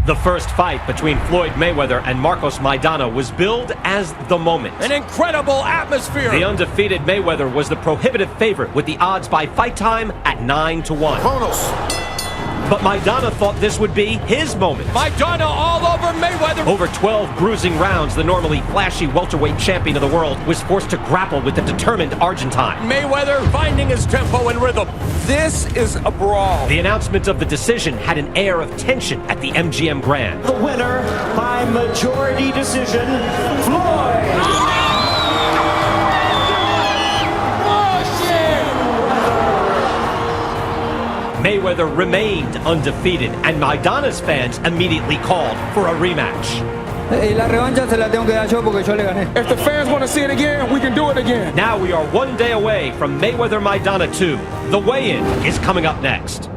The first fight between Floyd Mayweather and Maidana was billed as the moment. An incredible atmosphere. The undefeated Mayweather was the prohibitive favorite with the odds by fight time at 9-1. But Maidana thought this would be his moment. Maidana all over Mayweather. Over 12 bruising rounds, the normally flashy welterweight champion of the world was forced to grapple with the determined Argentine. Mayweather finding his tempo and rhythm. This is a brawl. The announcement of the decision had an air of tension at the MGM Grand. The winner by majority decision, Floyd. Mayweather remained undefeated, and Maidana's fans immediately called for a rematch. If the fans want to see it again, we can do it again. Now we are 1 day away from Mayweather Maidana 2. The weigh-in is coming up next.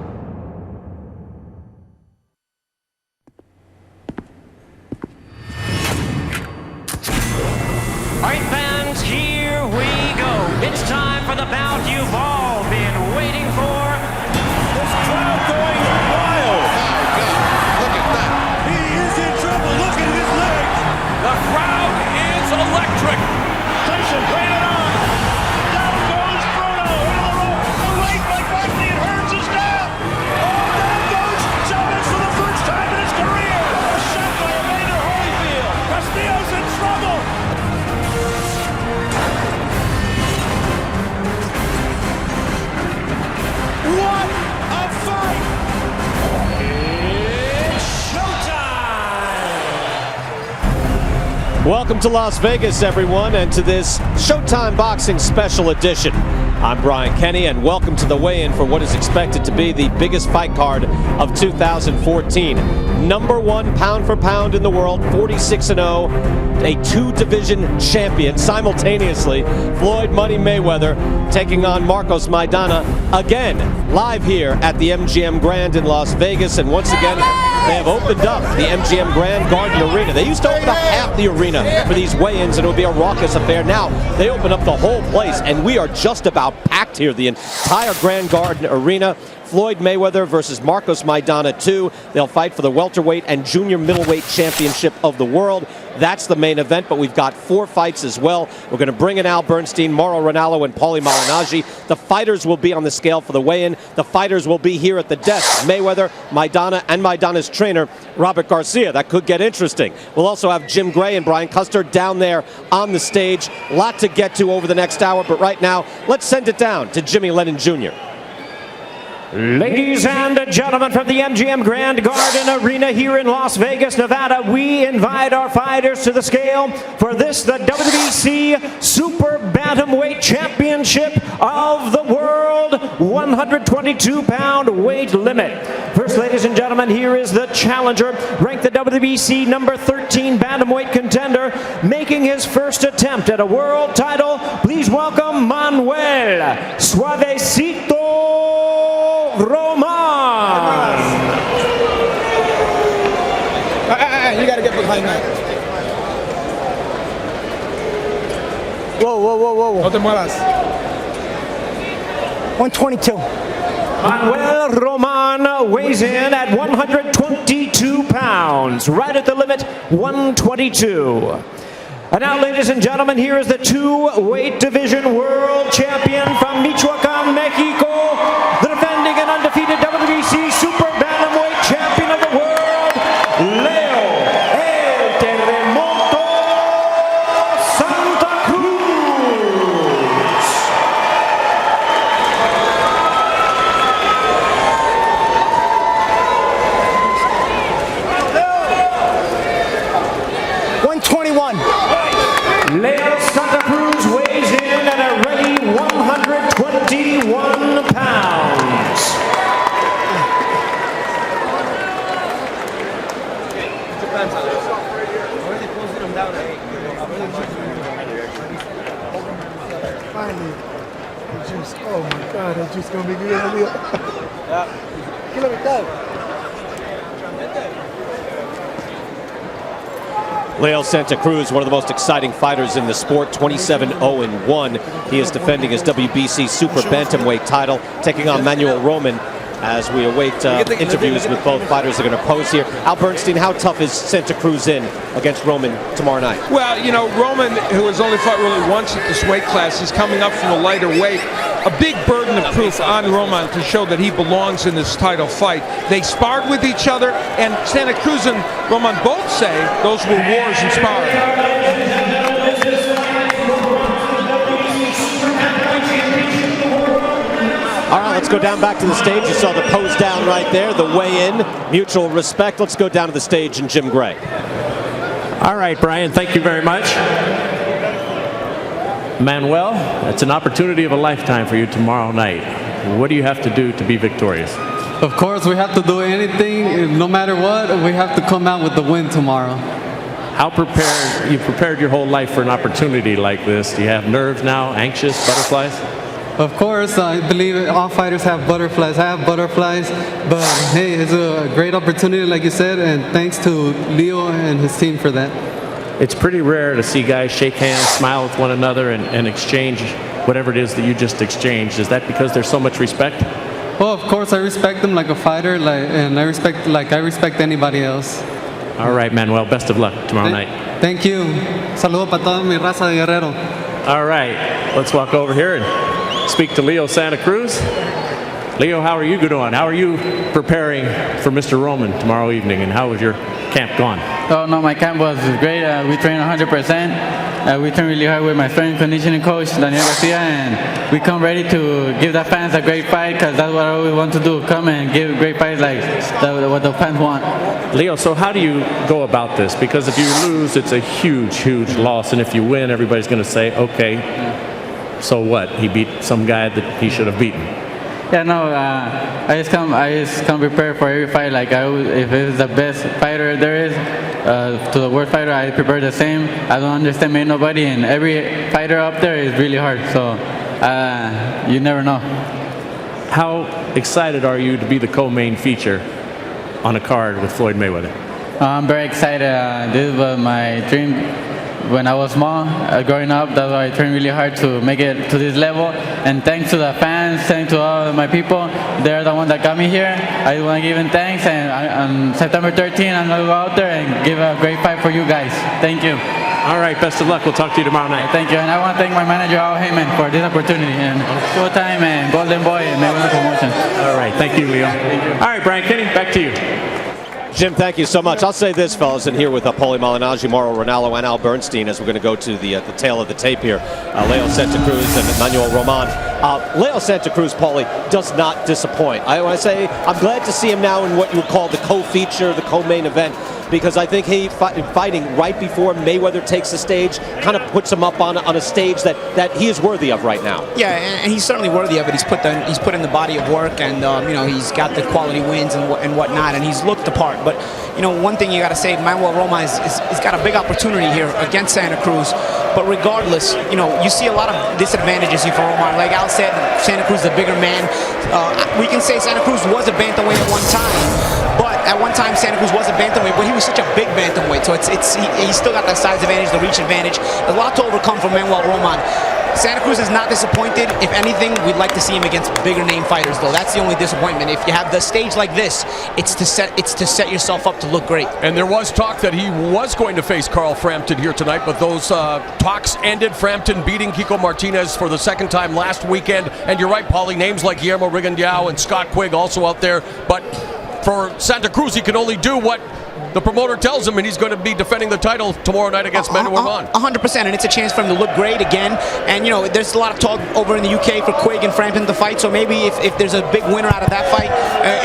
All right, fans, here we go. It's time for the bout you've all been waiting for. This crowd going wild. My God, look at that. He is in trouble. Look at his legs. The crowd is electric. Tyson playing it on. Down goes Bruno. The right by Buckley, and Hearns is down. Oh, down goes Chavez for the first time in his career. A shot by Evander Holyfield. Castillo's in trouble. What a fight! It's showtime! Welcome to Las Vegas, everyone, and to this Showtime Boxing Special Edition. I'm Brian Kenny, and welcome to the weigh-in for what is expected to be the biggest fight card of 2014. #1 pound for pound in the world, 46-0, a two-division champion simultaneously. Floyd Money Mayweather taking on Maidana again, live here at the MGM Grand in Las Vegas, and once again, they have opened up the MGM Grand Garden Arena. They used to open up half the arena for these weigh-ins, and it would be a raucous affair. Now, they open up the whole place, and we are just about packed here, the entire Grand Garden Arena. Floyd Mayweather versus Maidana 2. They'll fight for the welterweight and junior middleweight championship of the world. That's the main event, but we've got 4 fights as well. We're going to bring in Al Bernstein, Mauro Ranallo, and Paulie Malignaggi. The fighters will be on the scale for the weigh-in. The fighters will be here at the desk. Mayweather, Maidana, and Maidana's trainer, Robert Garcia. That could get interesting. We'll also have Jim Gray and Brian Custer down there on the stage. A lot to get to over the next hour, but right now, let's send it down to Jimmy Lennon Jr. Ladies and gentlemen, from the MGM Grand Garden Arena here in Las Vegas, Nevada, we invite our fighters to the scale for this, the WBC Super Bantamweight Championship of the World, 122-pound weight limit. First, ladies and gentlemen, here is the challenger, ranked the WBC number 13 Bantamweight contender, making his first attempt at a world title. Please welcome Manuel Suavecito Roman. You gotta get behind that. Whoa. No te muevas. 122. Manuel Roman weighs in at 122 pounds, right at the limit, 122. And now, ladies and gentlemen, here is the two-weight division world champion from Michoacan, Mexico, the defending and undefeated WBC Super Bantamweight champion of the world, Leo El Terremoto Santa Cruz. Leo Santa Cruz weighs in at a ready 121 pounds. Finally. Oh my God, it's just gonna be good. Leo Santa Cruz, one of the most exciting fighters in the sport, 27-0-1. He is defending his WBC Super Bantamweight title, taking on Manuel Roman. as we await interviews with both fighters that are going to pose here. Al Bernstein, how tough is Santa Cruz in against Roman tomorrow night? Well, you know, Roman, who has only fought really once at this weight class, is coming up from a lighter weight. A big burden of proof on Roman to show that he belongs in this title fight. They sparred with each other, and Santa Cruz and Roman both say those were wars in sparring. All right, let's go down back to the stage. You saw the pose down right there, the weigh-in, mutual respect. Let's go down to the stage and Jim Gray. All right, Brian, thank you very much. Manuel, it's an opportunity of a lifetime for you tomorrow night. What do you have to do to be victorious? Of course, we have to do anything, no matter what. We have to come out with the win tomorrow. How prepared? You've prepared your whole life for an opportunity like this. Do you have nerves now, anxious, butterflies? Of course, I believe all fighters have butterflies. I have butterflies, but hey, it's a great opportunity, like you said, and thanks to Leo and his team for that. It's pretty rare to see guys shake hands, smile with one another, and exchange whatever it is that you just exchanged. Is that because there's so much respect? Well, of course, I respect them like a fighter, and I respect anybody else. All right, Manuel, best of luck tomorrow night. Thank you. Saludo para toda mi raza de Guerrero. All right, let's walk over here and speak to Leo Santa Cruz. Leo, how are you doing? How are you preparing for Mr. Roman tomorrow evening, and how has your camp gone? Oh, no, my camp was great. We trained 100%. We trained really hard with my strength and conditioning coach, Daniel Garcia, and we come ready to give the fans a great fight, because that's what I always want to do, come and give great fights like what the fans want. Leo, so how do you go about this? Because if you lose, it's a huge, huge loss, and if you win, everybody's going to say, okay, so what? He beat some guy that he should have beaten. Yeah, no, I just come prepared for every fight. Like if it's the best fighter there is, to the worst fighter, I prepare the same. I don't underestimate nobody, and every fighter up there is really hard. So you never know. How excited are you to be the co-main feature on a card with Floyd Mayweather? I'm very excited. This was my dream when I was small, growing up. That's why I trained really hard to make it to this level. And thanks to the fans, thanks to all of my people, they're the ones that got me here. I want to give them thanks. And on September 13th, I'm going to go out there and give a great fight for you guys. Thank you. All right, best of luck. We'll talk to you tomorrow night. Thank you. And I want to thank my manager, Al Heyman, for this opportunity. And Showtime and Golden Boy and Mayweather Promotions. All right, thank you, Leo. Thank you. All right, Brian Kenny, back to you. Jim, thank you so much. I'll say this, fellas, and here with Paulie Malignaggi, Mauro Ranallo, and Al Bernstein, as we're going to go to the tail of the tape here, Leo Santa Cruz and Manuel Roman. Leo Santa Cruz, Paulie, does not disappoint. I want to say I'm glad to see him now in what you would call the co-feature, the co-main event, because I think he fighting right before Mayweather takes the stage kind of puts him up on a stage that he is worthy of right now. Yeah, and he's certainly worthy of it. He's put in the body of work, and you know, he's got the quality wins and whatnot, and he's looked the part. But you know, one thing you got to say, Manuel Roman has got a big opportunity here against Santa Cruz. But regardless, you know, you see a lot of disadvantages here for Roman. Like Al said, Santa Cruz is a bigger man. We can say Santa Cruz was a bantamweight at one time. But at one time, Santa Cruz was a bantamweight, but he was such a big bantamweight. So he's still got that size advantage, the reach advantage. There's a lot to overcome for Manuel Roman. Santa Cruz is not disappointed. If anything, we'd like to see him against bigger name fighters, though. That's the only disappointment. If you have the stage like this, it's to set yourself up to look great. And there was talk that he was going to face Carl Frampton here tonight, but those talks ended. Frampton beating Kiko Martinez for the second time last weekend. And you're right, Paulie, names like Guillermo Rigondeaux and Scott Quigg also out there. But for Santa Cruz, he can only do what the promoter tells him, and he's going to be defending the title tomorrow night against Manuel Roman. 100%, and it's a chance for him to look great again. And you know, there's a lot of talk over in the UK for Quigg and Frampton to fight. So maybe if there's a big winner out of that fight,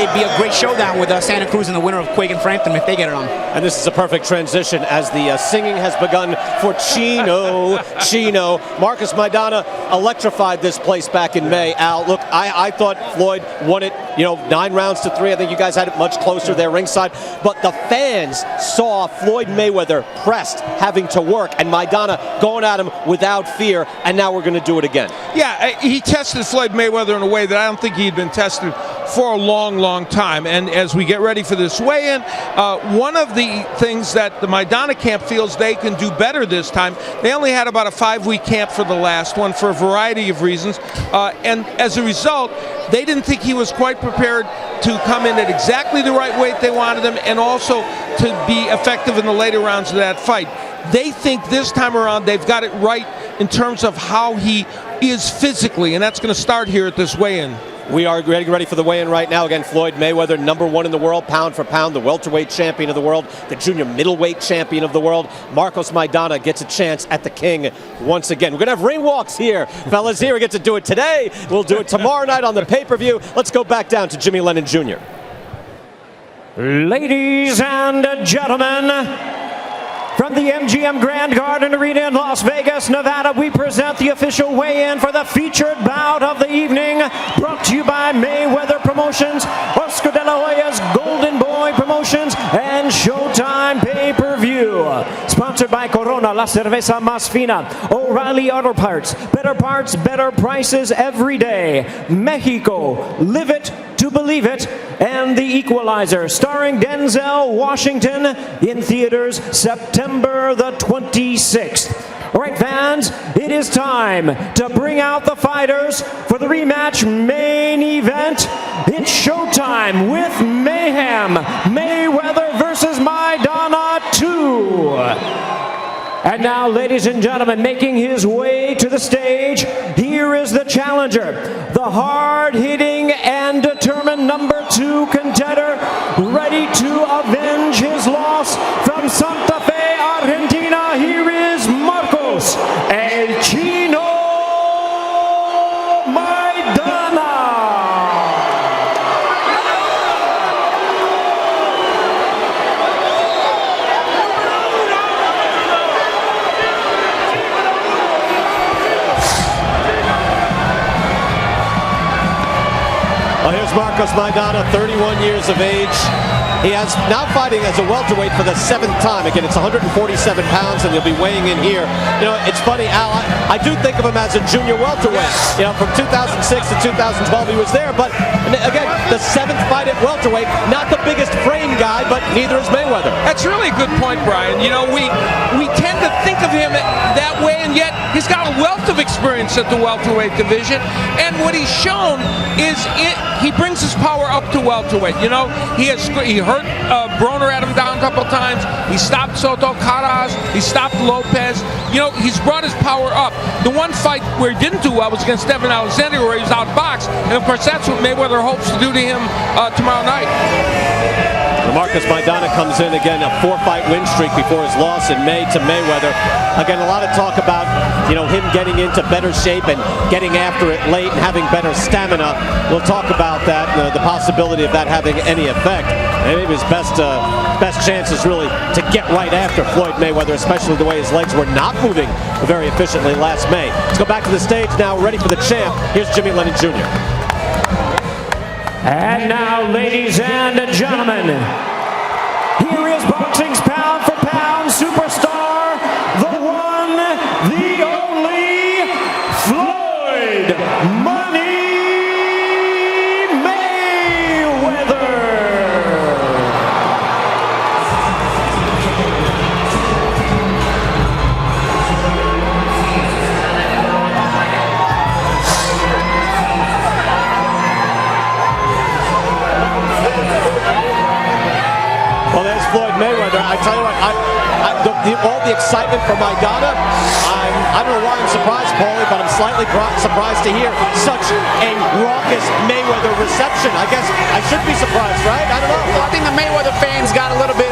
it'd be a great showdown with Santa Cruz and the winner of Quigg and Frampton if they get it on. And this is a perfect transition as the singing has begun for Chino. Marcus Maidana electrified this place back in May. Al, look, I thought Floyd won it, 9 rounds to 3. I think you guys had it much closer there ringside. But the fans saw Floyd Mayweather pressed, having to work, and Maidana going at him without fear, and now we're going to do it again. Yeah, he tested Floyd Mayweather in a way that I don't think he'd been tested for a long, long time. And as we get ready for this weigh-in, one of the things that the Maidana camp feels they can do better this time, they only had about a 5-week camp for the last one for a variety of reasons. And as a result, they didn't think he was quite prepared to come in at exactly the right weight they wanted him, and also to be effective in the later rounds of that fight. They think this time around they've got it right in terms of how he is physically, and that's going to start here at this weigh-in. We are getting ready for the weigh-in right now. Again, Floyd Mayweather, #1 in the world, pound for pound, the welterweight champion of the world, the junior middleweight champion of the world. Marcos Maidana gets a chance at the king once again. We're going to have ring walks here, fellas. Here we get to do it today. We'll do it tomorrow night on the pay-per-view. Let's go back down to Jimmy Lennon Jr. Ladies and gentlemen, from the MGM Grand Garden Arena in Las Vegas, Nevada, we present the official weigh-in for the featured bout of the evening, brought to you by Mayweather Promotions, Oscar De La Hoya's Golden Boy Promotions, and Showtime Pay-Per-View. Sponsored by Corona, La Cerveza Más Fina, O'Reilly Auto Parts, better prices every day, Mexico, live it to believe it, and The Equalizer, starring Denzel Washington, in theaters September the 26th. All right, fans, it is time to bring out the fighters for the rematch main event. It's showtime with Mayhem, Mayweather versus Maidana 2. And now, ladies and gentlemen, making his way to the stage, here is the challenger, the hard-hitting and determined #2 contender, ready to avenge his loss from Santa Fe, Argentina. Here is Marcos El Chino Maidana. Well, here's Marcos Maidana, 31 years of age. He has now fighting as a welterweight for the 7th time. Again, it's 147 pounds, and he'll be weighing in here. You know, it's funny, Al, I do think of him as a junior welterweight. You know, from 2006 to 2012, he was there. But, again, the 7th fight at welterweight, not the biggest frame guy, but neither is Mayweather. That's really a good point, Brian. You know, we tend to think of him that way, and yet he's got a wealth of experience at the welterweight division. And what he's shown is he brings his power up to welterweight. You know, he hurt Broner had him down a couple times. He stopped Soto Caras. He stopped Lopez. You know, he's brought his power up. The one fight where he didn't do well was against Devin Alexander, where he was outboxed. And, of course, that's what Mayweather hopes to do to him tomorrow night. Marcos Maidana comes in again, a 4-fight win streak before his loss in May to Mayweather. Again, a lot of talk about, you know, him getting into better shape and getting after it late and having better stamina. We'll talk about that, the possibility of that having any effect. Maybe his best chance is really to get right after Floyd Mayweather, especially the way his legs were not moving very efficiently last May. Let's go back to the stage now, ready for the champ. Here's Jimmy Lennon Jr. And now, ladies and gentlemen, here is boxing's pound for pound superstar, the one, the only, Floyd Money Mayweather. Well, there's Floyd Mayweather. I tell you what, all the excitement for Maidana, I don't know why I'm surprised, Paulie, but I'm slightly surprised to hear such a raucous Mayweather reception. I guess I should be surprised, right? I don't know. Well, I think the Mayweather fans got a little bit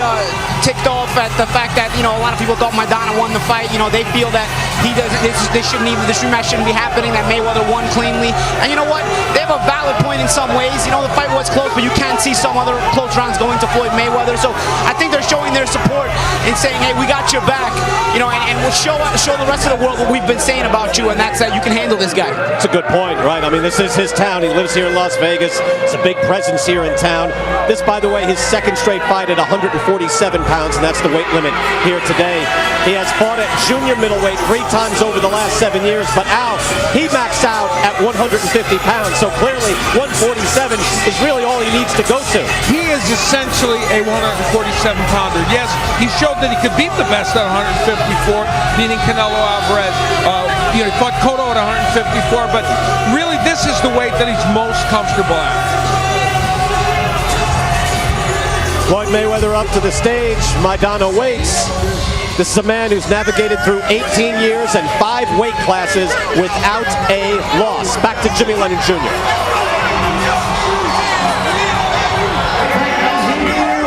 ticked off at the fact that, you know, a lot of people thought Maidana won the fight. You know, they feel that this rematch shouldn't be happening, that Mayweather won cleanly. And you know what? They have a valid point in some ways. You know, the fight was close, but you can see some other close rounds going to Floyd Mayweather. So I think they're showing showing their support and saying, hey, we got your back, you know, and we'll show the rest of the world what we've been saying about you, and that's that you can handle this guy. It's a good point, right? I mean, this is his town. He lives here in Las Vegas. It's a big presence here in town. This, by the way, his second straight fight at 147 pounds, and that's the weight limit here today. He has fought at junior middleweight 3 times over the last 7 years, but Al, he maxed out at 150 pounds, so clearly 147 is really all he needs to go to. He is essentially a 147-pounder. Yes, he showed that he could beat the best at 154, beating Canelo Alvarez. You know, he fought Cotto at 154, but really this is the weight that he's most comfortable at. Floyd Mayweather up to the stage. Maidana waits. This is a man who's navigated through 18 years and 5 weight classes without a loss. Back to Jimmy Lennon Jr.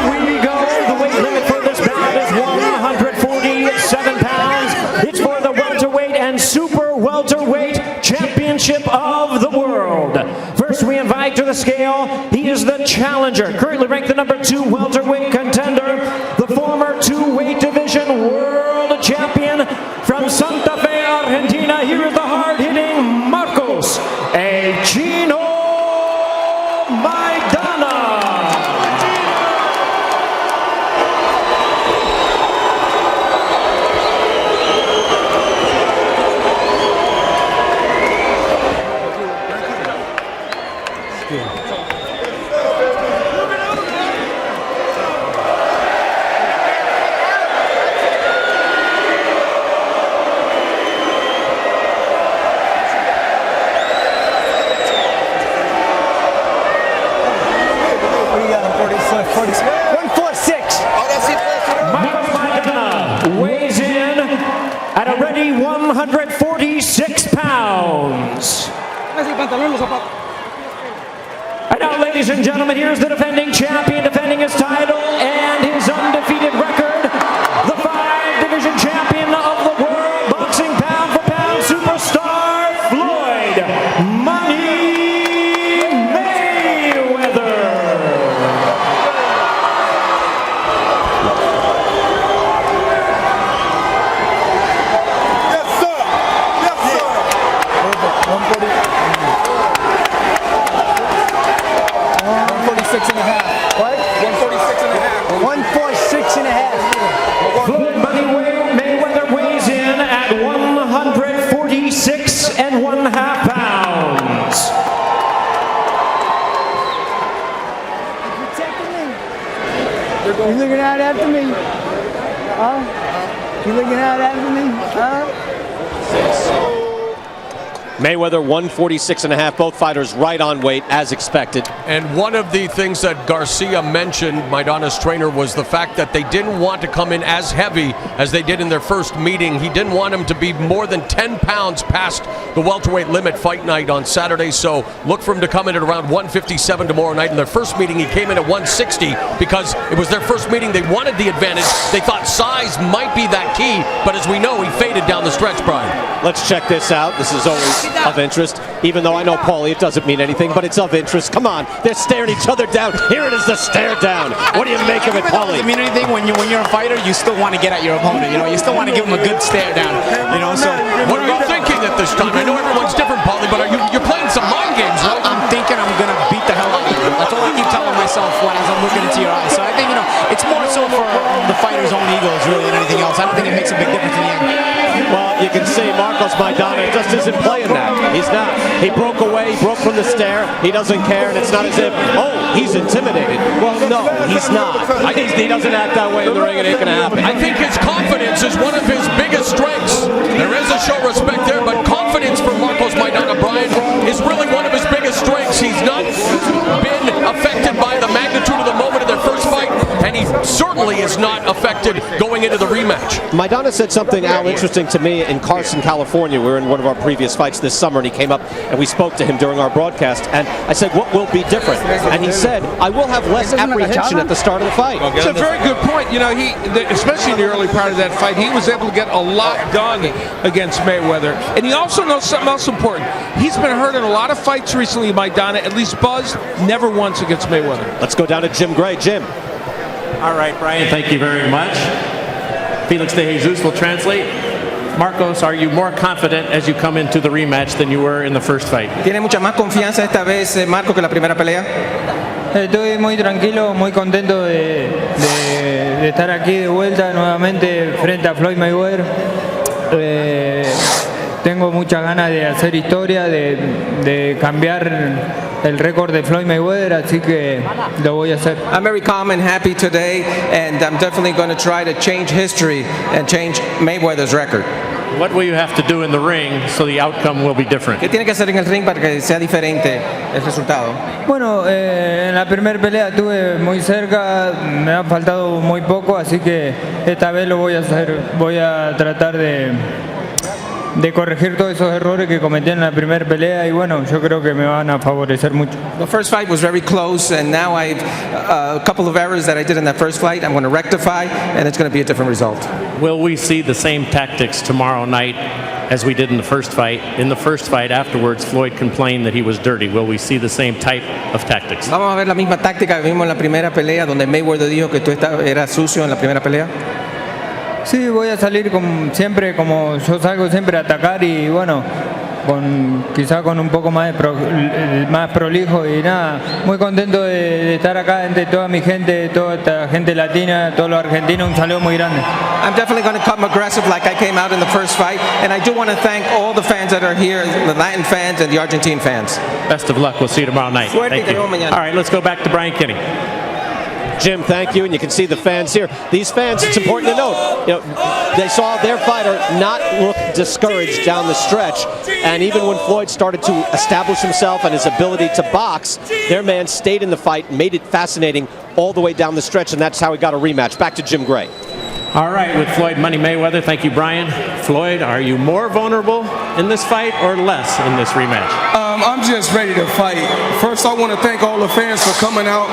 Here we go. The weight limit for this bout is 147 pounds. It's for the welterweight and super welterweight championship of the world. First, we invite to the scale. He is the challenger, currently ranked the number 2 welterweight contender, the former 2-weight division world champion from Santa Fe, Argentina. Here is the hard-hitting Marcos A. Chino Maidana. Marcos Maidana weighs in at a ready 146 pounds. And now, ladies and gentlemen, here's the defending champion, defending his title and his undefeated record, the 5-division champion of the world, boxing pound for pound superstar, Floyd Money Mayweather. Yes, sir. Yes, sir. 146 and a half. What? 146 and a half. 146 and a half. Floyd Money Mayweather weighs in at 146 and 1/2 pounds. You looking out after me? Huh? You looking out after me? Huh? Mayweather 146.5. Both fighters right on weight as expected. And one of the things that Garcia mentioned, Maidana's trainer, was the fact that they didn't want to come in as heavy as they did in their first meeting. He didn't want him to be more than 10 pounds past the welterweight limit fight night on Saturday, so look for him to come in at around 157 tomorrow night. In their first meeting, he came in at 160 because it was their first meeting. They wanted the advantage. They thought size might be that key, but as we know, he faded down the stretch, Brian. Let's check this out. This is always of interest, even though I know, Paulie, it doesn't mean anything, but it's of interest. Come on, they're staring each other down. Here it is, the stare down. What do you make of it, Paulie? It doesn't mean anything. When you're a fighter, you still want to get at your opponent. You know, you still want to give him a good stare down. You know, so what are you thinking at this time? I know everyone's different, Paulie, but you're playing some mind games, right? I'm thinking I'm gonna beat the hell out of you. That's all I keep telling myself as I'm looking into your eyes. So I think, you know, it's more so for the fighter's own egos really than anything else. I don't think it makes a big difference in the end. Well, you can see Marcos Maidana just isn't playing that. He's not. He broke away, he broke from the stare. He doesn't care, and it's not as if, oh, he's intimidated. Well, no, he's not. He doesn't act that way in the ring. It ain't going to happen. I think his confidence is one of his biggest strengths. There is a show respect there, but confidence for Marcos Maidana, Brian, is really one of his biggest strengths. He's not been affected by the magnitude of the moment of their first fight, and he certainly is not affected going into the rematch. Maidana said something, Al, interesting to me in Carson, California. We were in one of our previous fights this summer, and he came up and we spoke to him during our broadcast, and I said, what will be different? And he said, I will have less apprehension at the start of the fight. It's a very good point. You know, especially in the early part of that fight, he was able to get a lot done against Mayweather. And he also knows something else important. He's been hurt in a lot of fights recently, Maidana, at least buzzed, never once against Mayweather. Let's go down to Jim Gray. Jim. All right, Brian, thank you very much. Felix de Jesus will translate. Marcos, are you more confident as you come into the rematch than you were in the first fight? ¿Tiene mucha más confianza esta vez, Marco, que la primera pelea? Estoy muy tranquilo, muy contento de estar aquí de vuelta nuevamente frente a Floyd Mayweather. Tengo muchas ganas de hacer historia, de cambiar el récord de Floyd Mayweather, así que lo voy a hacer. I'm very calm and happy today, and I'm definitely going to try to change history and change Mayweather's record. What will you have to do in the ring so the outcome will be different? ¿Qué tiene que hacer en el ring para que sea diferente el resultado? Bueno, en la primera pelea estuve muy cerca, me ha faltado muy poco, así que esta vez lo voy a hacer, voy a tratar de corregir todos esos errores que cometí en la primera pelea y bueno, yo creo que me van a favorecer mucho. The first fight was very close, and now I've a couple of errors that I did in that first fight I'm going to rectify, and it's going to be a different result. Will we see the same tactics tomorrow night as we did in the first fight? In the first fight afterwards, Floyd complained that he was dirty. Will we see the same type of tactics? Vamos a ver la misma táctica que vimos en la primera pelea, donde Mayweather dijo que tú eras sucio en la primera pelea. Sí, voy a salir siempre como yo salgo siempre a atacar y bueno, quizá con un poco más más prolijo y nada, muy contento de estar acá entre toda mi gente, toda esta gente latina, todos los argentinos, un saludo muy grande. I'm definitely going to come aggressive like I came out in the first fight, and I do want to thank all the fans that are here, the Latin fans and the Argentine fans. Best of luck. We'll see you tomorrow night. Thank you. All right, let's go back to Brian Kinney. Jim, thank you, and you can see the fans here. These fans, it's important to note, they saw their fighter not look discouraged down the stretch, and even when Floyd started to establish himself and his ability to box, their man stayed in the fight, made it fascinating all the way down the stretch, and that's how he got a rematch. Back to Jim Gray. All right, with Floyd Money Mayweather, thank you, Brian. Floyd, are you more vulnerable in this fight or less in this rematch? I'm just ready to fight. First, I want to thank all the fans for coming out,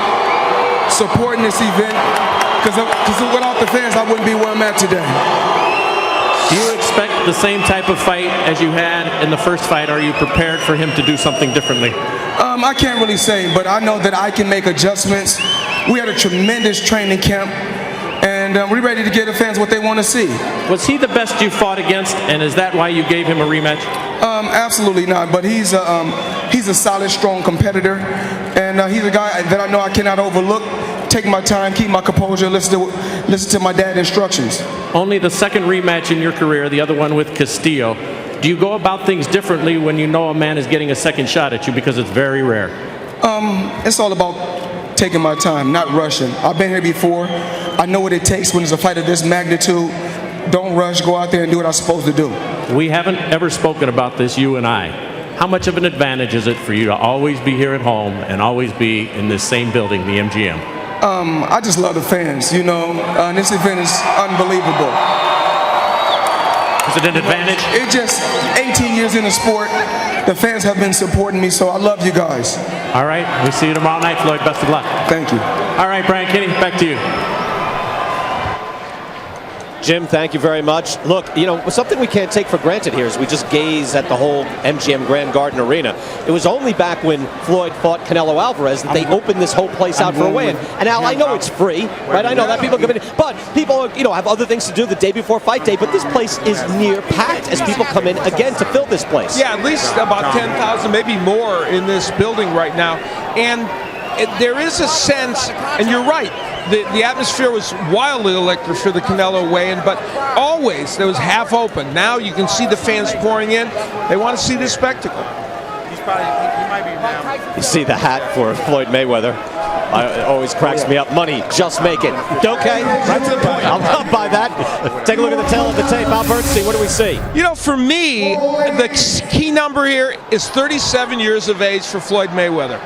supporting this event, because without the fans, I wouldn't be where I'm at today. Do you expect the same type of fight as you had in the first fight? Are you prepared for him to do something differently? I can't really say, but I know that I can make adjustments. We had a tremendous training camp, and we're ready to give the fans what they want to see. Was he the best you fought against, and is that why you gave him a rematch? Absolutely not, but he's a solid, strong competitor, and he's a guy that I know I cannot overlook. Take my time, keep my composure, listen to my dad's instructions. Only the second rematch in your career, the other one with Castillo. Do you go about things differently when you know a man is getting a second shot at you, because it's very rare? It's all about taking my time, not rushing. I've been here before. I know what it takes when there's a fight of this magnitude. Don't rush, go out there and do what I'm supposed to do. We haven't ever spoken about this, you and I. How much of an advantage is it for you to always be here at home and always be in this same building, the MGM? I just love the fans, this event is unbelievable. Is it an advantage? It just, 18 years in the sport, the fans have been supporting me, so I love you guys. All right, we'll see you tomorrow night, Floyd. Best of luck. Thank you. All right, Brian Kinney, back to you. Jim, thank you very much. Look, something we can't take for granted here is we just gaze at the whole MGM Grand Garden Arena. It was only back when Floyd fought Canelo Alvarez that they opened this whole place out for a weigh-in. And Al, I know it's free, right? I know that people come in, but people, have other things to do the day before fight day. But this place is near packed as people come in again to fill this place. Yeah, at least about 10,000, maybe more in this building right now. And there is a sense, and you're right, the atmosphere was wildly electric for the Canelo weigh-in, but always there was half open. Now you can see the fans pouring in. They want to see this spectacle. He might be now. You see the hat for Floyd Mayweather. It always cracks me up. Money, just make it. Okay? Right to the point. I'll buy that. Take a look at the tail of the tape. Al Bernstein, what do we see? For me, the key number here is 37 years of age for Floyd Mayweather.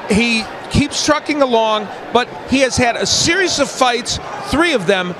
He keeps trucking along, but he has had a series of fights, 3 of them,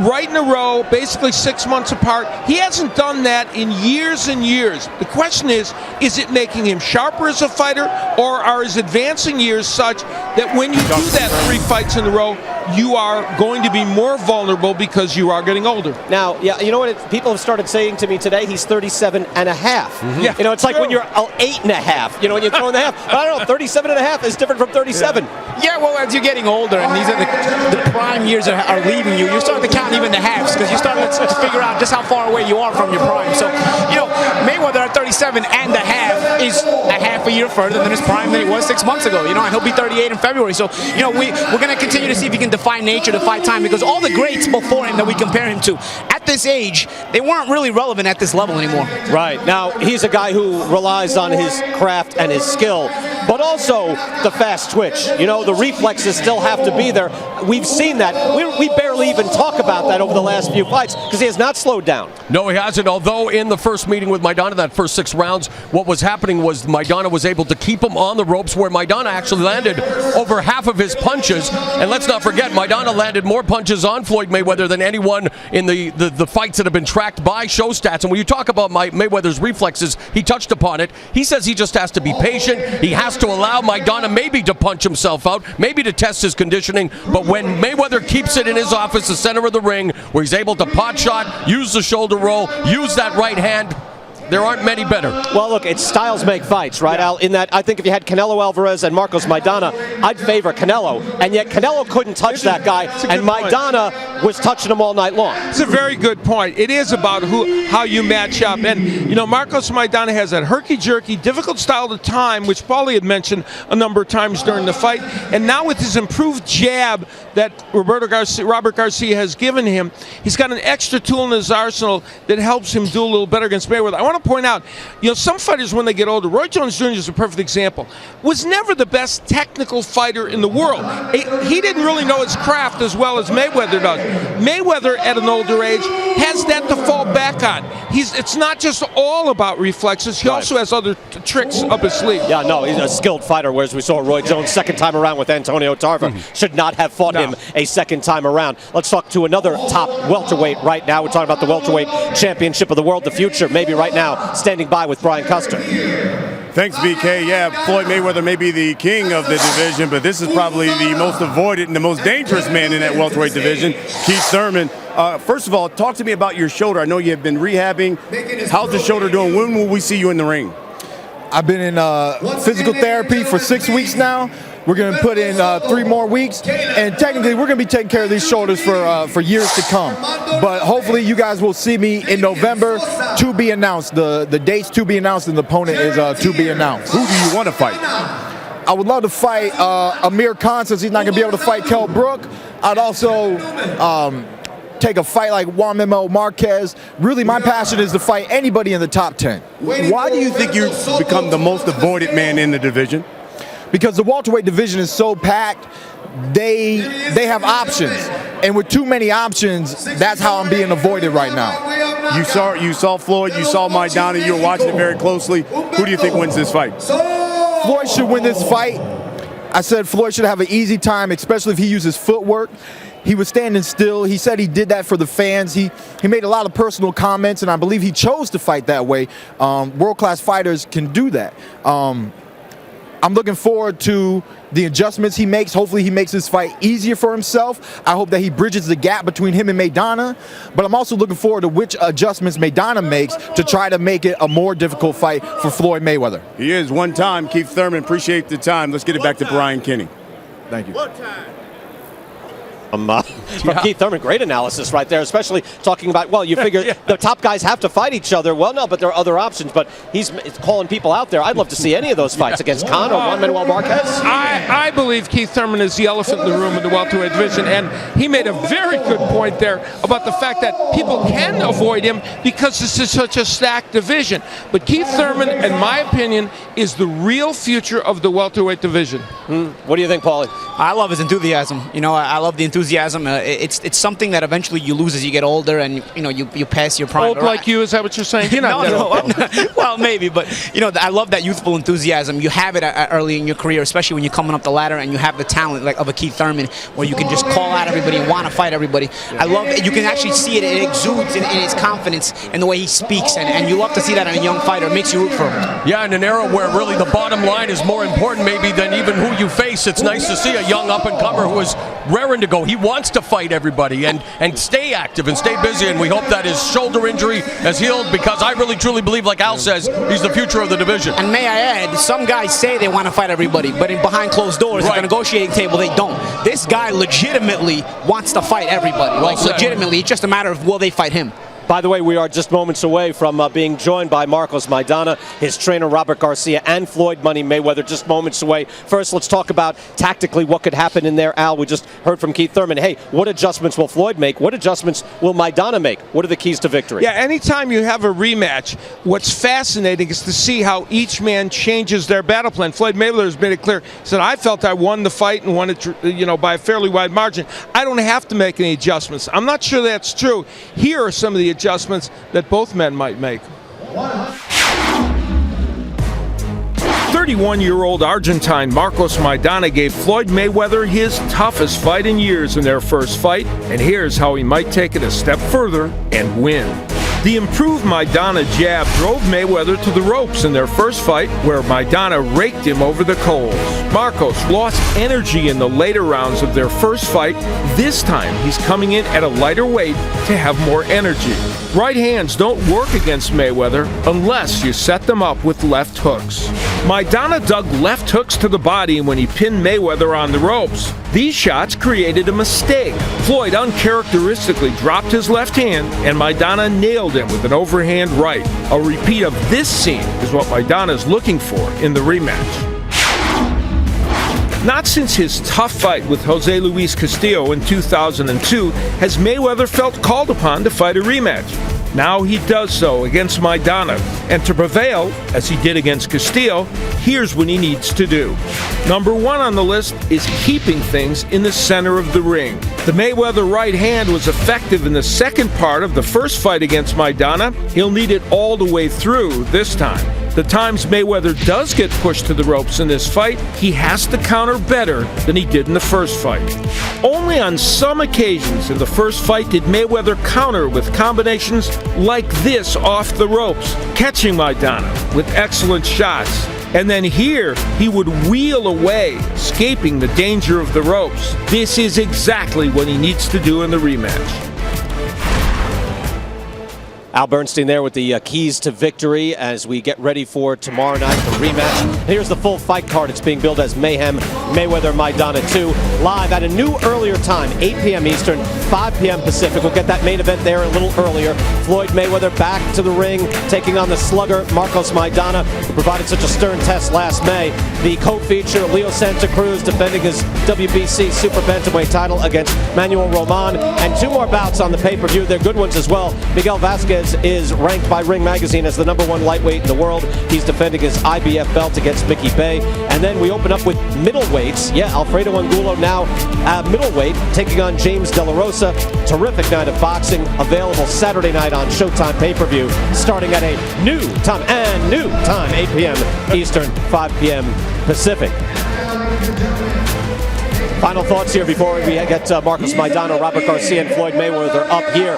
right in a row, basically 6 months apart. He hasn't done that in years and years. The question is it making him sharper as a fighter, or are his advancing years such that when you do that 3 fights in a row, you are going to be more vulnerable because you are getting older. Now, yeah, you know what people have started saying to me today? He's 37 and a half. Yeah, you know, it's like when you're 8 and a half, you know, when you're throwing the half. But I don't know, 37 and a half is different from 37. Yeah, well, as you're getting older and these are the prime years are leaving you, you're starting to count even the halves because you're starting to figure out just how far away you are from your prime. So, you know, Mayweather at 37 and a half is a half a year further than his prime than he was 6 months ago. You know, and he'll be 38 in February. So, you know, we're going to continue to see if he can defy nature, defy time, because all the greats before him that we compare him to, at this age, they weren't really relevant at this level anymore. Right. Now, he's a guy who relies on his craft and his skill, but also the fast twitch. You know, the reflexes still have to be there. We've seen that. We barely even talk about that over the last few fights because he has not slowed down. No, he hasn't. Although in the first meeting with Maidana, that first 6 rounds, what was happening was Maidana was able to keep him on the ropes, where Maidana actually landed over half of his punches. And let's not forget, Maidana landed more punches on Floyd Mayweather than anyone in the fights that have been tracked by show stats. And when you talk about Mayweather's reflexes, he touched upon it. He says he just has to be patient. He has to allow Maidana maybe to punch himself out, maybe to test his conditioning. But when Mayweather keeps it in his office, the center of the ring, where he's able to pot shot, use the shoulder roll, use that right hand, there aren't many better. Well, look, it's styles make fights, right, Al? In that, I think if you had Canelo Alvarez and Marcos Maidana, I'd favor Canelo. And yet Canelo couldn't touch that guy, and Maidana was touching him all night long. It's a very good point. It is about how you match up. And, you know, Marcos Maidana has that herky-jerky, difficult style to time, which Paulie had mentioned a number of times during the fight. And now with his improved jab that Robert Garcia has given him, he's got an extra tool in his arsenal that helps him do a little better against Mayweather. I want to point out, you know, some fighters when they get older, Roy Jones Jr. is a perfect example, was never the best technical fighter in the world. He didn't really know his craft as well as Mayweather does. Mayweather at an older age has that to fall back on. It's not just all about reflexes, he also has other tricks up his sleeve. Yeah, no, he's a skilled fighter, whereas we saw Roy Jones second time around with Antonio Tarver. Should not have fought him a second time around. Let's talk to another top welterweight right now. We're talking about the welterweight championship of the world, the future, maybe right now. Standing by with Brian Custer. Thanks, BK. Yeah, Floyd Mayweather may be the king of the division, but this is probably the most avoided and the most dangerous man in that welterweight division, Keith Thurman. First of all, talk to me about your shoulder. I know you have been rehabbing. How's the shoulder doing? When will we see you in the ring? I've been in physical therapy for 6 weeks now. We're going to put in 3 more weeks, and technically we're going to be taking care of these shoulders for years to come. But hopefully you guys will see me in November, to be announced. The date's to be announced, and the opponent is to be announced. Who do you want to fight? I would love to fight Amir Khan, since he's not going to be able to fight Kell Brook. I'd also take a fight like Juan Manuel Marquez. Really, my passion is to fight anybody in the top 10. Why do you think you've become the most avoided man in the division? Because the welterweight division is so packed, they have options, and with too many options, that's how I'm being avoided right now. You saw Floyd, you saw Maidana, you were watching it very closely. Who do you think wins this fight? Floyd should win this fight. I said Floyd should have an easy time, especially if he uses footwork. He was standing still. He said he did that for the fans. He made a lot of personal comments, and I believe he chose to fight that way. World-class fighters can do that. I'm looking forward to the adjustments he makes. Hopefully he makes this fight easier for himself. I hope that he bridges the gap between him and Maidana. But I'm also looking forward to which adjustments Maidana makes to try to make it a more difficult fight for Floyd Mayweather. He is one time. Keith Thurman, appreciate the time. Let's get it back to Brian Kenny. Thank you. From Keith Thurman, great analysis right there, especially talking about, well, you figure the top guys have to fight each other. Well, no, but there are other options, but he's calling people out there. I'd love to see any of those fights against Khan or Juan Manuel Marquez. I believe Keith Thurman is the elephant in the room in the welterweight division, and he made a very good point there about the fact that people can avoid him because this is such a stacked division. But Keith Thurman, in my opinion, is the real future of the welterweight division. What do you think, Paulie? I love his enthusiasm. You know, I love the enthusiasm. It's something that eventually you lose as you get older, and you know you pass your prime. Old like you, is that what you're saying? You're not well, maybe, but you know, I love that youthful enthusiasm. You have it early in your career, especially when you're coming up the ladder and you have the talent like of a Keith Thurman, where you can just call out everybody and want to fight everybody. I love it. You can actually see it. It exudes in his confidence and the way he speaks, and you love to see that in a young fighter. It makes you root for him. Yeah, in an era where really the bottom line is more important maybe than even who you face, it's nice to see a young up-and-comer who is raring to go. He wants to fight everybody and stay active and stay busy, and we hope that his shoulder injury has healed, because I really truly believe, like Al says, he's the future of the division. And may I add, some guys say they want to fight everybody, but behind closed doors at the negotiating table, they don't. This guy legitimately wants to fight everybody. Legitimately, it's just a matter of will they fight him. By the way, we are just moments away from being joined by Marcos Maidana, his trainer Robert Garcia, and Floyd Money Mayweather, just moments away. First, let's talk about tactically what could happen in there. Al, we just heard from Keith Thurman. Hey, what adjustments will Floyd make? What adjustments will Maidana make? What are the keys to victory? Yeah, anytime you have a rematch, what's fascinating is to see how each man changes their battle plan. Floyd Mayweather has made it clear. He said, I felt I won the fight and won it, by a fairly wide margin. I don't have to make any adjustments. I'm not sure that's true. Here are some of the adjustments that both men might make. 31-year-old Argentine Marcos Maidana gave Floyd Mayweather his toughest fight in years in their first fight, and here's how he might take it a step further and win. The improved Maidana jab drove Mayweather to the ropes in their first fight, where Maidana raked him over the coals. Marcos lost energy in the later rounds of their first fight. This time, he's coming in at a lighter weight to have more energy. Right hands don't work against Mayweather unless you set them up with left hooks. Maidana dug left hooks to the body when he pinned Mayweather on the ropes. These shots created a mistake. Floyd uncharacteristically dropped his left hand, and Maidana nailed him with an overhand right. A repeat of this scene is what Maidana is looking for in the rematch. Not since his tough fight with Jose Luis Castillo in 2002 has Mayweather felt called upon to fight a rematch. Now he does so against Maidana, and to prevail, as he did against Castillo, here's what he needs to do. Number one on the list is keeping things in the center of the ring. The Mayweather right hand was effective in the second part of the first fight against Maidana. He'll need it all the way through this time. The times Mayweather does get pushed to the ropes in this fight, he has to counter better than he did in the first fight. Only on some occasions in the first fight did Mayweather counter with combinations like this off the ropes, catching Maidana with excellent shots. And then here, he would wheel away, escaping the danger of the ropes. This is exactly what he needs to do in the rematch. Al Bernstein there with the keys to victory as we get ready for tomorrow night, the rematch. And here's the full fight card. It's being billed as Mayhem, Mayweather, Maidana 2, live at a new earlier time, 8 p.m. Eastern, 5 p.m. Pacific. We'll get that main event there a little earlier. Floyd Mayweather back to the ring, taking on the slugger Marcos Maidana, who provided such a stern test last May. The co-feature, Leo Santa Cruz, defending his WBC Super Bantamweight title against Manuel Roman. And two more bouts on the pay-per-view. They're good ones as well. Miguel Vasquez is ranked by Ring Magazine as the #1 lightweight in the world. He's defending his IBF belt against Mickey Bay. And then we open up with middleweights. Yeah, Alfredo Angulo now middleweight, taking on James De La Rosa. Terrific night of boxing, available Saturday night on Showtime pay-per-view, starting at a new time, 8 p.m. Eastern, 5 p.m. Pacific. Final thoughts here before we get Marcos Maidana, Robert Garcia, and Floyd Mayweather up here.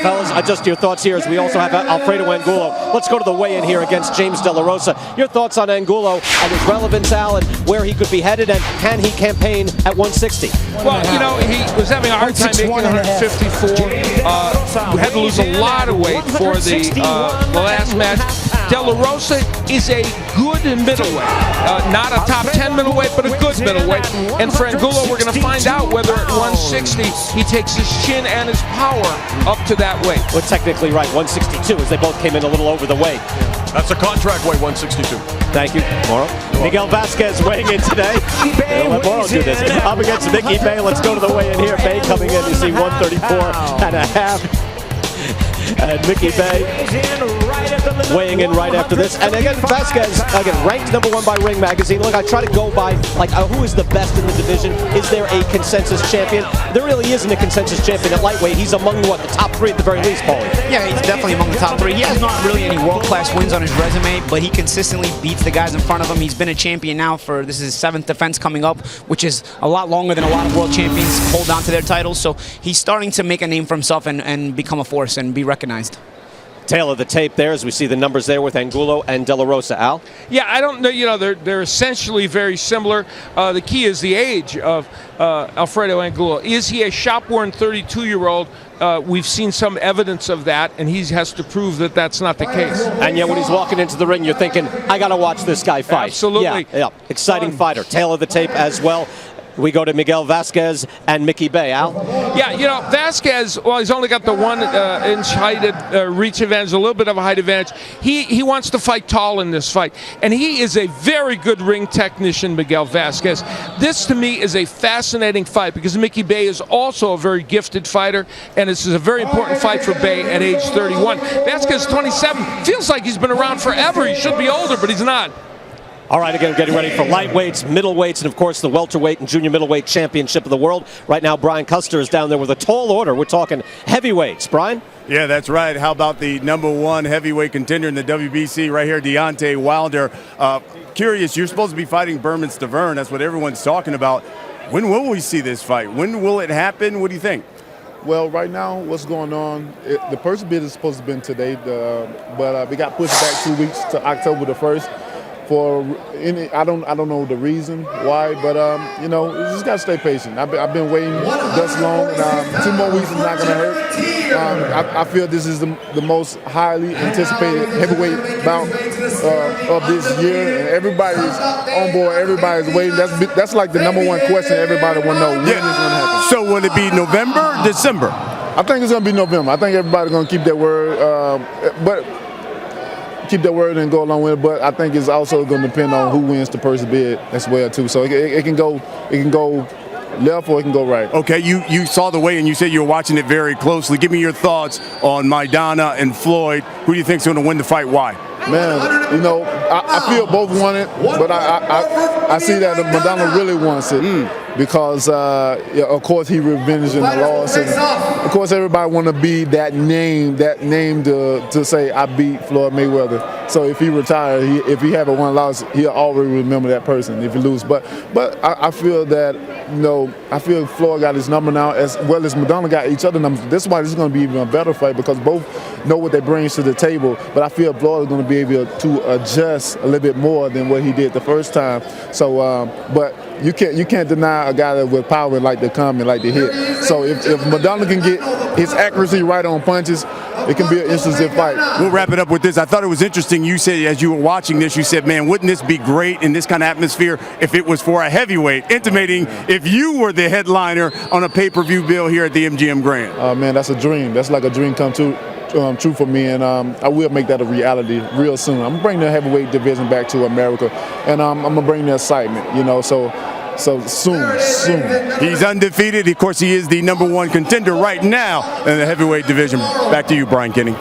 Fellas, just your thoughts here as we also have Alfredo Angulo. Let's go to the weigh-in here against James De La Rosa. Your thoughts on Angulo and his relevance, Al, and where he could be headed, and can he campaign at 160? Well, he was having a hard time making 154. Had to lose a lot of weight for the last match. De La Rosa is a good middleweight. Not a top 10 middleweight, but a good middleweight. And for Angulo, we're going to find out whether at 160 he takes his chin and his power up to that weight. We're technically right, 162, as they both came in a little over the weight. That's a contract weight, 162. Thank you, Morrow. Miguel Vasquez weighing in today. Let Morrow do this. Up against Mickey Bay. Let's go to the weigh-in here. Bay coming in. You see 134.5. And Mickey Bay weighing in right after this. And again, Vasquez, ranked #1 by Ring Magazine. Look, I try to go by, who is the best in the division? Is there a consensus champion? There really isn't a consensus champion at lightweight. He's among, the top 3 at the very least, Paulie? Yeah, he's definitely among the top 3. He has not really any world-class wins on his resume, but he consistently beats the guys in front of him. He's been a champion now this is his 7th defense coming up, which is a lot longer than a lot of world champions hold on to their titles. So he's starting to make a name for himself and become a force and be recognized. Tail of the tape there as we see the numbers there with Angulo and De La Rosa. Al? Yeah, I don't know. You know, they're essentially very similar. The key is the age of Alfredo Angulo. Is he a shop-worn 32-year-old? We've seen some evidence of that, and he has to prove that that's not the case. And yet when he's walking into the ring, you're thinking, I got to watch this guy fight. Absolutely. Yeah. Exciting fighter. Tail of the tape as well. We go to Miguel Vasquez and Mickey Bay. Al? Yeah, you know, Vasquez, well, he's only got the 1 inch height reach advantage, a little bit of a height advantage. He wants to fight tall in this fight, and he is a very good ring technician, Miguel Vasquez. This, to me, is a fascinating fight because Mickey Bay is also a very gifted fighter, and this is a very important fight for Bay at age 31. Vasquez, 27, feels like he's been around forever. He should be older, but he's not. All right, again, getting ready for lightweights, middleweights, and of course the welterweight and junior middleweight championship of the world. Right now, Brian Custer is down there with a tall order. We're talking heavyweights. Brian? Yeah, that's right. How about the #1 heavyweight contender in the WBC right here, Deontay Wilder? Curious, you're supposed to be fighting Berman Stavern. That's what everyone's talking about. When will we see this fight? When will it happen? What do you think? Well, right now, what's going on, the first bid is supposed to have been today, but we got pushed back 2 weeks to October the 1st. I don't know the reason why, but you know, you just gotta stay patient. I've been waiting this long, and 2 more weeks is not gonna hurt. I feel this is the most highly anticipated heavyweight bout of this year, and everybody's on board. Everybody's waiting. That's like the #1 question everybody want to know. When is gonna happen? So will it be November, December? I think it's gonna be November. I think everybody's gonna keep their word, but. Keep that word and go along with it, but I think it's also going to depend on who wins the first bid as well too. So it can go left or it can go right. Okay, you saw the weigh and you said you were watching it very closely. Give me your thoughts on Maidana and Floyd. Who do you think is going to win the fight? Why? Man, you know, I feel both want it, but I see that Maidana really wants it because, of course, he revenged in the loss, and of course, everybody want to be that name to say I beat Floyd Mayweather. So if he retires, if he haven't won loss, he'll always remember that person if he lose. But I feel that, you know, I feel Floyd got his number now as well as Maidana got each other numbers. That's why this is going to be even a better fight because both know what they bring to the table. But I feel Floyd is going to be able to adjust a little bit more than what he did the first time. So, but you can't deny a guy that with power like to come and like to hit. So if Maidana can get his accuracy right on punches, it can be an interesting fight. We'll wrap it up with this. I thought it was interesting. You said as you were watching this, you said, man, wouldn't this be great in this kind of atmosphere if it was for a heavyweight, intimating if you were the headliner on a pay-per-view bill here at the MGM Grand. Man, that's a dream. That's like a dream come true for me, and I will make that a reality real soon. I'm gonna bring the heavyweight division back to America, and I'm gonna bring the excitement, you know, so soon. He's undefeated. Of course, he is the #1 contender right now in the heavyweight division. Back to you, Brian Kenny.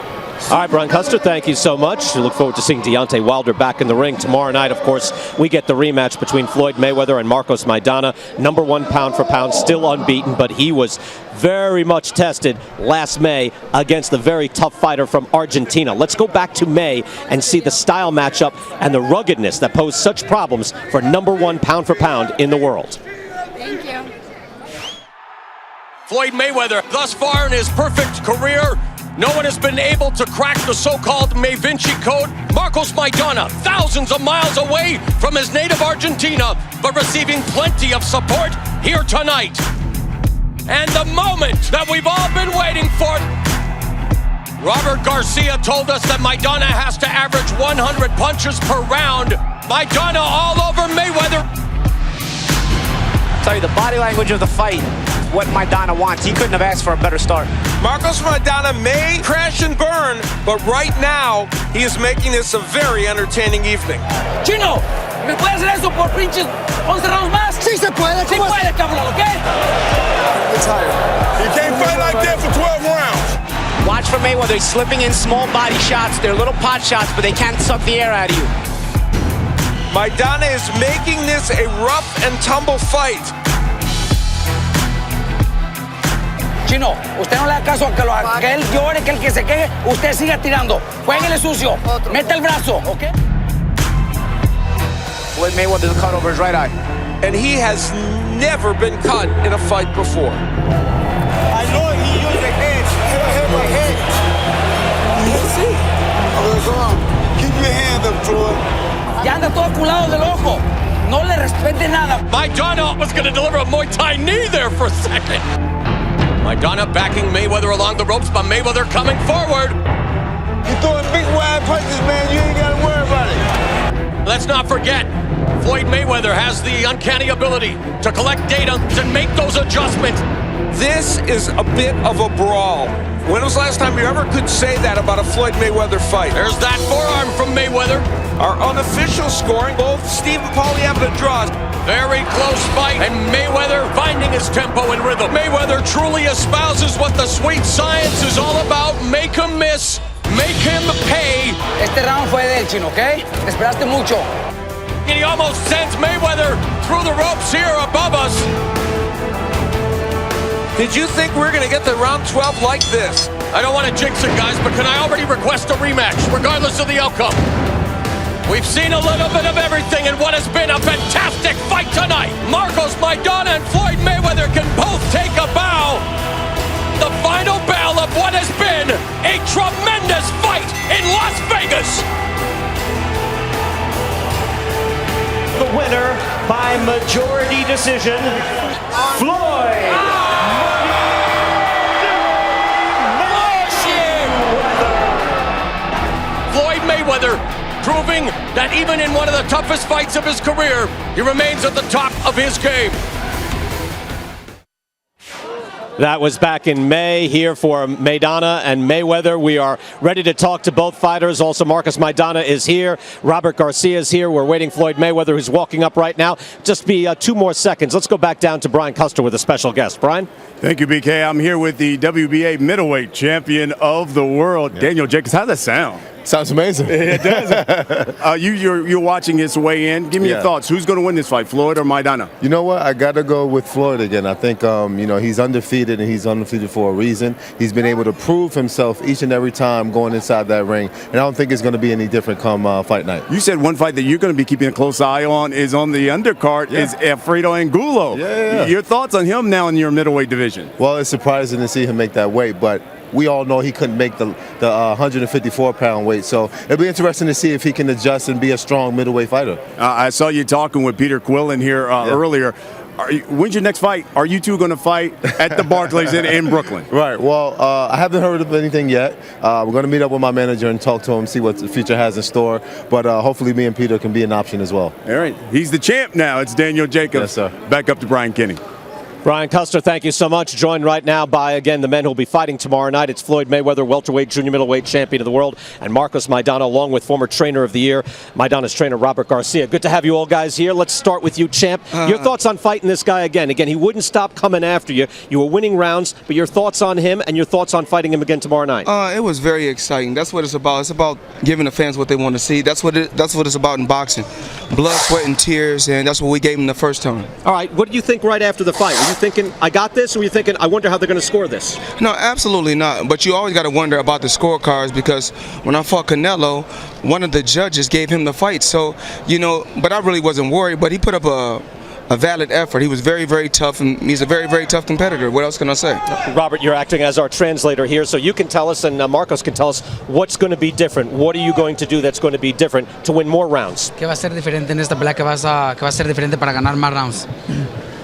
All right, Brian Custer, thank you so much. We look forward to seeing Deontay Wilder back in the ring. Tomorrow night, of course, we get the rematch between Floyd Mayweather and Marcos Maidana. #1 pound for pound, still unbeaten, but he was very much tested last May against the very tough fighter from Argentina. Let's go back to May and see the style matchup and the ruggedness that posed such problems for #1 pound for pound in the world. Thank you. Floyd Mayweather, thus far in his perfect career, no one has been able to crack the so-called May Vinci Code. Marcos Maidana, thousands of miles away from his native Argentina, but receiving plenty of support here tonight. And the moment that we've all been waiting for. Robert Garcia told us that Maidana has to average 100 punches per round. Maidana all over Mayweather. Tell you, the body language of the fight, what Maidana wants. He couldn't have asked for a better start. Marcos Maidana may crash and burn, but right now, he is making this a very entertaining evening. Chino, ¿me puede hacer eso por pinches 11 rounds más? Sí se puede. Sí puede, cabrón, ¿ok? It's tired. You can't fight like that for 12 rounds. Watch for Mayweather. He's slipping in small body shots. They're little pot shots, but they can't suck the air out of you. Maidana is making this a rough and tumble fight. Chino, usted no le da caso a que él llore, que el que se queje, usted siga tirando. Jueguele sucio, mete el brazo, ¿ok? Floyd Mayweather's cut over his right eye. And he has never been cut in a fight before. I know he used the head. He hit my head. You see? come on. Keep your hands up, Floyd. Ya anda todo culado de loco. No le respete nada. Maidana was going to deliver a Muay Thai knee there for a second. Maidana backing Mayweather along the ropes, but Mayweather coming forward. You're throwing big wide punches, man. You ain't got to worry about it. Let's not forget, Floyd Mayweather has the uncanny ability to collect data and make those adjustments. This is a bit of a brawl. When was the last time you ever could say that about a Floyd Mayweather fight? There's that forearm from Mayweather. Our unofficial scoring, both Steve and Paulie have the draws. Very close fight, and Mayweather finding his tempo and rhythm. Mayweather truly espouses what the sweet science is all about. Make him miss, make him pay. Este round fue de él, Chino, ¿ok? Te esperaste mucho. And he almost sends Mayweather through the ropes here above us. Did you think we're going to get to round 12 like this? I don't want to jinx it, guys, but can I already request a rematch, regardless of the outcome? We've seen a little bit of everything in what has been a fantastic fight tonight. Marcos Maidana and Floyd Mayweather can both take a bow. The final bell of what has been a tremendous fight in Las Vegas. The winner by majority decision, Floyd. Floyd Mayweather proving that even in one of the toughest fights of his career, he remains at the top of his game. That was back in May here for Maidana and Mayweather. We are ready to talk to both fighters. Also, Marcos Maidana is here. Robert Garcia is here. We're waiting Floyd Mayweather, who's walking up right now. Just be 2 more seconds. Let's go back down to Brian Custer with a special guest. Brian? Thank you, BK. I'm here with the WBA middleweight champion of the world, Daniel Jacobs. How's that sound? Sounds amazing. It does. You're watching his weigh in. Give me your thoughts. Who's going to win this fight, Floyd or Maidana? You know what? I got to go with Floyd again. I think he's undefeated, and he's undefeated for a reason. He's been able to prove himself each and every time going inside that ring, and I don't think it's going to be any different come fight night. You said one fight that you're going to be keeping a close eye on is on the undercard is Alfredo Angulo. Yeah. Your thoughts on him now in your middleweight division? Well, it's surprising to see him make that weight, but we all know he couldn't make the 154-pound weight, so it'll be interesting to see if he can adjust and be a strong middleweight fighter. I saw you talking with Peter Quillen here earlier. When's your next fight? Are you two going to fight at the Barclays in Brooklyn? Right. Well, I haven't heard of anything yet. We're going to meet up with my manager and talk to him, see what the future has in store. But hopefully me and Peter can be an option as well. All right. He's the champ now. It's Daniel Jacobs. Yes, sir. Back up to Brian Kenny. Brian Custer, thank you so much. Joined right now by, again, the men who will be fighting tomorrow night. It's Floyd Mayweather, welterweight, junior middleweight champion of the world, and Marcos Maidana, along with former trainer of the year, Maidana's trainer, Robert Garcia. Good to have you all guys here. Let's start with you, champ. Your thoughts on fighting this guy again? Again, he wouldn't stop coming after you. You were winning rounds, but your thoughts on him and your thoughts on fighting him again tomorrow night? It was very exciting. That's what it's about. It's about giving the fans what they want to see. That's what it's about in boxing. Blood, sweat, and tears, and that's what we gave him the first time. All right, what did you think right after the fight? Were you thinking, I got this, or were you thinking, I wonder how they're going to score this? No, absolutely not. But you always got to wonder about the scorecards, because when I fought Canelo, one of the judges gave him the fight. So, but I really wasn't worried. But he put up a valid effort. He was very, very tough, and he's a very, very tough competitor. What else can I say? Robert, you're acting as our translator here, so you can tell us, and Marcos can tell us, what's going to be different. What are you going to do that's going to be different to win more rounds? ¿Qué va a ser diferente en esta pelea? ¿Qué va a ser diferente para ganar más rounds?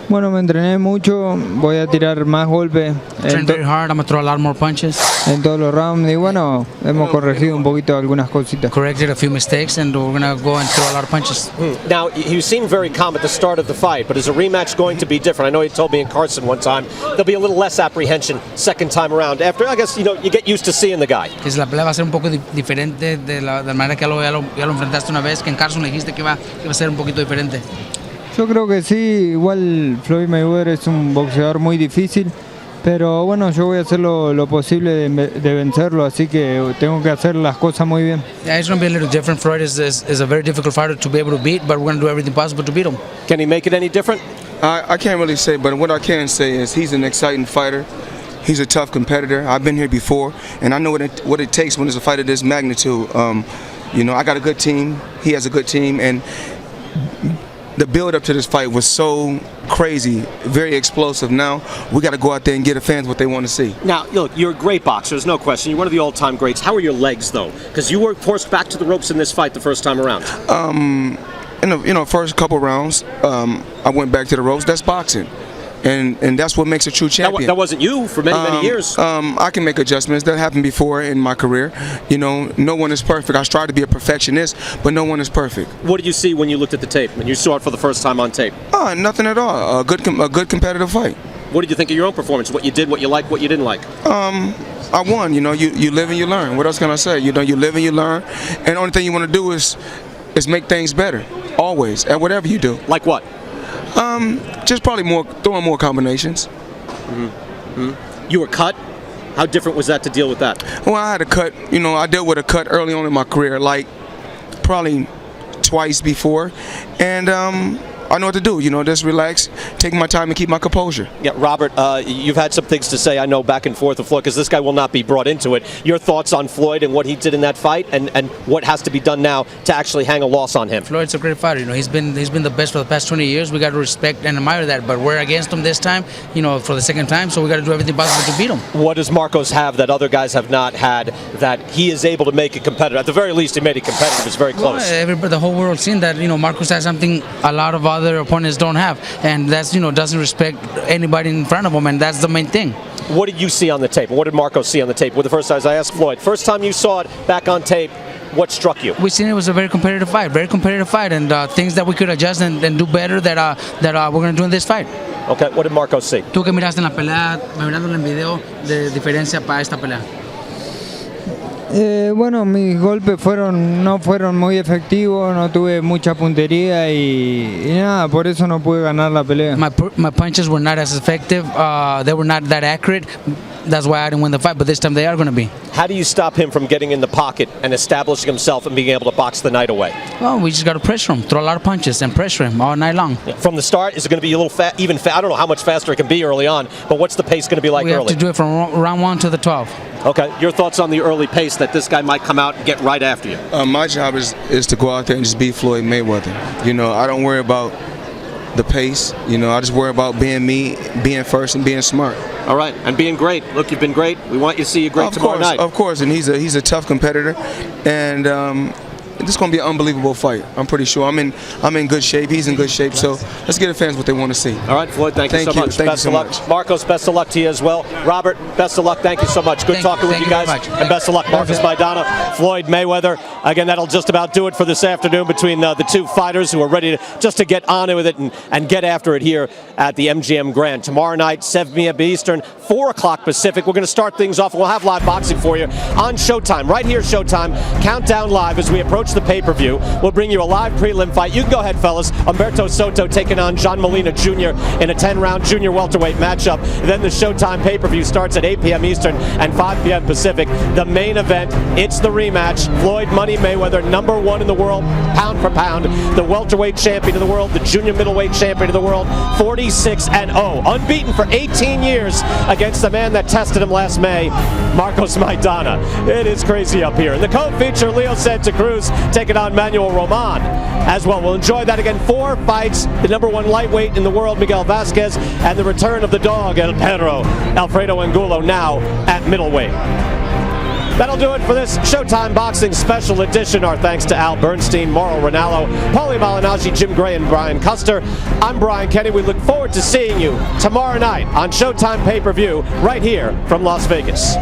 Bueno, me entrené mucho, voy a tirar más golpes Train very hard, I'm gonna throw a lot more punches. En todos los rounds, y bueno, hemos corregido un poquito algunas cositas. Corrected a few mistakes, and we're gonna go and throw a lot of punches. Now, you seem very calm at the start of the fight, but is a rematch going to be different? I know you told me in Carson one time there'll be a little less apprehension second time around. After, I guess, you get used to seeing the guy. Que la pelea va a ser un poco diferente de la manera que ya lo enfrentaste una vez, que en Carson le dijiste que iba a ser un poquito diferente. Yo creo que sí, igual Floyd Mayweather es un boxeador muy difícil, pero bueno, yo voy a hacer lo posible de vencerlo, así que tengo que hacer las cosas muy bien. Yeah, it's going to be a little different. Floyd is a very difficult fighter to be able to beat, but we're going to do everything possible to beat him. Can he make it any different? I can't really say, but what I can say is he's an exciting fighter. He's a tough competitor. I've been here before, and I know what it takes when there's a fight of this magnitude. I got a good team. He has a good team, and the build up to this fight was so crazy, very explosive. Now we got to go out there and get the fans what they want to see. Now, look, you're a great boxer, there's no question. You're one of the all-time greats. How are your legs, though? Because you were forced back to the ropes in this fight the first time around. In the first couple rounds, I went back to the ropes. That's boxing. And that's what makes a true champion. That wasn't you for many years. I can make adjustments. That happened before in my career. You know, no one is perfect. I strive to be a perfectionist, but no one is perfect. What did you see when you looked at the tape, when you saw it for the first time on tape? Nothing at all. A good competitive fight. What did you think of your own performance? What you did, what you liked, what you didn't like? I won. You know, you live and you learn. What else can I say? You know, you live and you learn. And the only thing you want to do is make things better. Always. At whatever you do. Like what? Just probably throwing more combinations. You were cut? How different was that to deal with that? Well, I had a cut. You know, I dealt with a cut early on in my career, like probably twice before. And I know what to do. You know, just relax, take my time, and keep my composure. Yeah, Robert, you've had some things to say, I know, back and forth with Floyd, because this guy will not be brought into it. Your thoughts on Floyd and what he did in that fight, and what has to be done now to actually hang a loss on him? Floyd's a great fighter. You know, he's been the best for the past 20 years. We got to respect and admire that. But we're against him this time, you know, for the second time. So we got to do everything possible to beat him. What does Marcos have that other guys have not had that he is able to make it competitive? At the very least, he made it competitive. It's very close. Well, the whole world's seen that. You know, Marcos has something a lot of other opponents don't have, and that's, you know, doesn't respect anybody in front of him, and that's the main thing. What did you see on the tape? What did Marcos see on the tape? Well, the first time I asked Floyd, first time you saw it back on tape, what struck you? We seen it was a very competitive fight, and things that we could adjust and do better that we're going to do in this fight. Okay, what did Marcos see? Tú que miraste en la pelea, mirándola en video, de diferencia para esta pelea. Bueno, mis golpes no fueron muy efectivos, no tuve mucha puntería y nada, por eso no pude ganar la pelea. My punches were not as effective, they were not that accurate. That's why I didn't win the fight, but this time they are going to be. How do you stop him from getting in the pocket and establishing himself and being able to box the night away? Well, we just got to pressure him, throw a lot of punches and pressure him all night long. Yeah. From the start, is it going to be a little even I don't know how much faster it can be early on, but what's the pace going to be like early? We have to do it from round 1 to the 12. Okay, your thoughts on the early pace that this guy might come out and get right after you? My job is to go out there and just beat Floyd Mayweather. You know, I don't worry about the pace. You know, I just worry about being me, being first, and being smart. All right, and being great. Look, you've been great. We want you to see you great tomorrow night. Of course, and he's a tough competitor, and this is going to be an unbelievable fight. I'm pretty sure. I'm in good shape. He's in good shape. So let's get the fans what they want to see. All right, Floyd. Thank you so much. Best of luck, Marcos. Best of luck to you as well. Robert, best of luck. Thank you so much. Good talking with you guys, and best of luck, Marcos Maidana, Floyd Mayweather. Again, that'll just about do it for this afternoon between the two fighters who are ready to get on with it and get after it here at the MGM Grand. Tomorrow night, 7 p.m. Eastern, 4 o'clock Pacific. We're going to start things off. We'll have live boxing for you on Showtime. Right here, Showtime. Countdown live as we approach the pay-per-view. We'll bring you a live prelim fight. You can go ahead, fellas. Humberto Soto taking on John Molina Jr. in a 10-round junior welterweight matchup. Then the Showtime pay-per-view starts at 8 p.m. Eastern and 5 p.m. Pacific. The main event, it's the rematch. Floyd Money Mayweather, #1 in the world, pound for pound. The welterweight champion of the world, the junior middleweight champion of the world, 46-0. Unbeaten for 18 years against the man that tested him last May, Marcos Maidana. It is crazy up here. And the co-feature, Leo Santa Cruz, taking on Manuel Roman as well. We'll enjoy that again. 4 fights, the #1 lightweight in the world, Miguel Vasquez, and the return of the dog, El Perro, Alfredo Angulo, now at middleweight. That'll do it for this Showtime Boxing Special Edition. Our thanks to Al Bernstein, Mauro Ranallo, Paulie Malignaggi, Jim Gray, and Brian Custer. I'm Brian Kenny. We look forward to seeing you tomorrow night on Showtime Pay-Per-View right here from Las Vegas.